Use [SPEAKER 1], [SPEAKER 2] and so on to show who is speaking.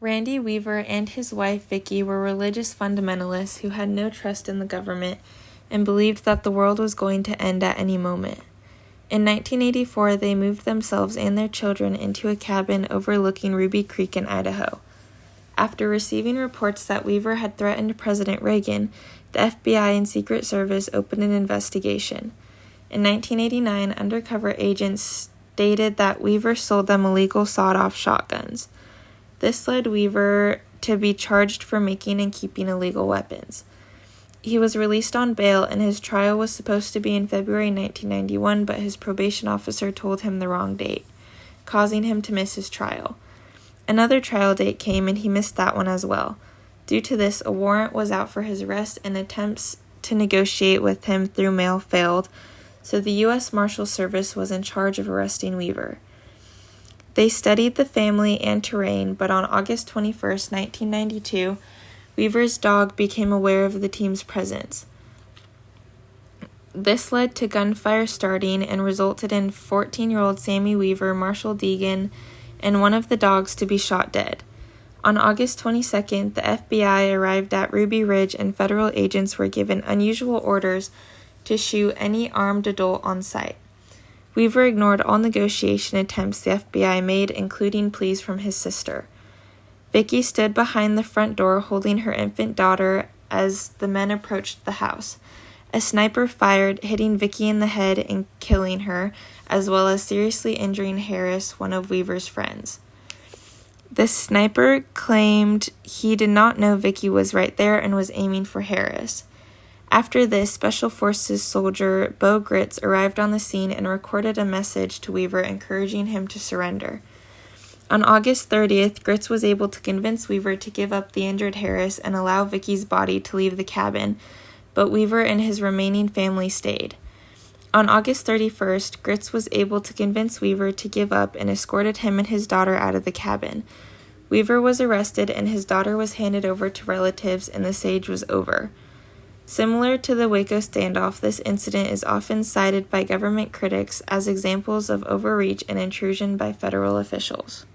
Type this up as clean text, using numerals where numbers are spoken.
[SPEAKER 1] Randy Weaver and his wife Vicky were religious fundamentalists who had no trust in the government and believed that the world was going to end at any moment. In 1984, they moved themselves and their children into a cabin overlooking Ruby Creek in Idaho. After receiving reports that Weaver had threatened President Reagan, the FBI and Secret Service opened an investigation. In 1989, undercover agents stated that Weaver sold them illegal sawed-off shotguns. This led Weaver to be charged for making and keeping illegal weapons. He was released on bail, and his trial was supposed to be in February 1991, but his probation officer told him the wrong date, causing him to miss his trial. Another trial date came, and he missed that one as well. Due to this, a warrant was out for his arrest, and attempts to negotiate with him through mail failed, so the U.S. Marshal Service was in charge of arresting Weaver. They studied the family and terrain, but on August 21, 1992, Weaver's dog became aware of the team's presence. This led to gunfire starting and resulted in 14-year-old Sammy Weaver, Marshall Deegan, and one of the dogs to be shot dead. On August 22nd, the FBI arrived at Ruby Ridge and federal agents were given unusual orders to shoot any armed adult on site. Weaver ignored all negotiation attempts the FBI made, including pleas from his sister. Vicky stood behind the front door holding her infant daughter as the men approached the house. A sniper fired, hitting Vicky in the head and killing her, as well as seriously injuring Harris, one of Weaver's friends. The sniper claimed he did not know Vicky was right there and was aiming for Harris. After this, Special Forces soldier Bo Gritz arrived on the scene and recorded a message to Weaver encouraging him to surrender. On August 30th, Gritz was able to convince Weaver to give up the injured Harris and allow Vicky's body to leave the cabin, but Weaver and his remaining family stayed. On August 31st, Gritz was able to convince Weaver to give up and escorted him and his daughter out of the cabin. Weaver was arrested and his daughter was handed over to relatives and the siege was over. Similar to the Waco standoff, this incident is often cited by government critics as examples of overreach and intrusion by federal officials.